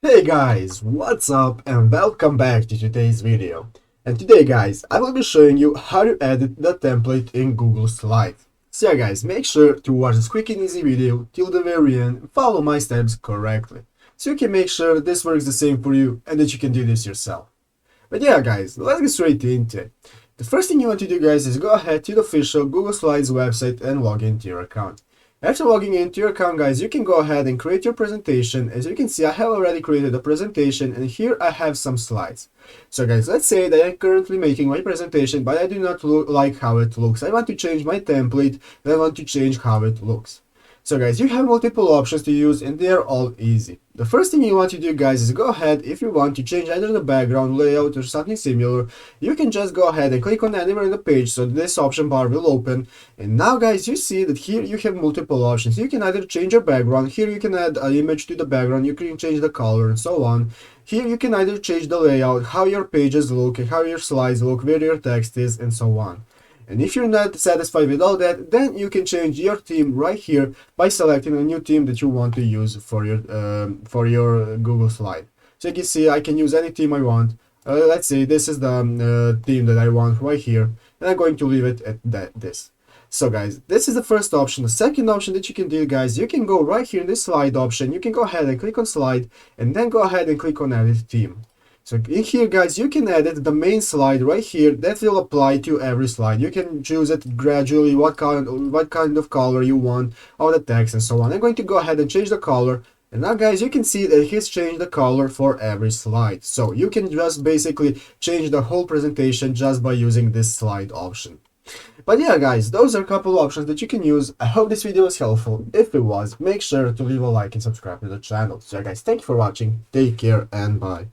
Hey guys, what's up and welcome back to today's video. And today guys, I will be showing you how to edit the template in Google Slides. So yeah guys, make sure to watch this quick and easy video till the very end and follow my steps correctly. So you can make sure that this works the same for you and that you can do this yourself. But yeah guys, let's get straight into it. The first thing you want to do guys is go ahead to the official Google Slides website and log into your account. After logging into your account guys, you can go ahead and create your presentation. As you can see, I have already created a presentation and here I have some slides. So guys, let's say that I'm currently making my presentation, but I do not like how it looks. I want to change my template and I want to change how it looks. So guys, you have multiple options to use and they are all easy. The first thing you want to do guys is go ahead, if you want to change either the background layout or something similar, you can just go ahead and click on anywhere in the page so this option bar will open. And now guys, you see that here you have multiple options. You can either change your background, here you can add an image to the background, you can change the color and so on. Here you can either change the layout, how your pages look, how your slides look, where your text is and so on. And if you're not satisfied with all that, then you can change your theme right here by selecting a new theme that you want to use for your Google slide. So you can see I can use any theme I want. Let's say this is the theme that I want right here, and I'm going to leave it at this. So guys, this is the first option. The second option that you can do guys, you can go right here in this slide option. You can go ahead and click on slide and then go ahead and click on edit theme. So in here guys, you can edit the main slide right here. That will apply to every slide. You can choose it gradually, what kind of color you want, all the text and so on. I'm going to go ahead and change the color. And now guys, you can see that he's changed the color for every slide. So you can just basically change the whole presentation just by using this slide option. But yeah guys, those are a couple options that you can use. I hope this video was helpful. If it was, make sure to leave a like and subscribe to the channel. So yeah guys, thank you for watching. Take care and bye.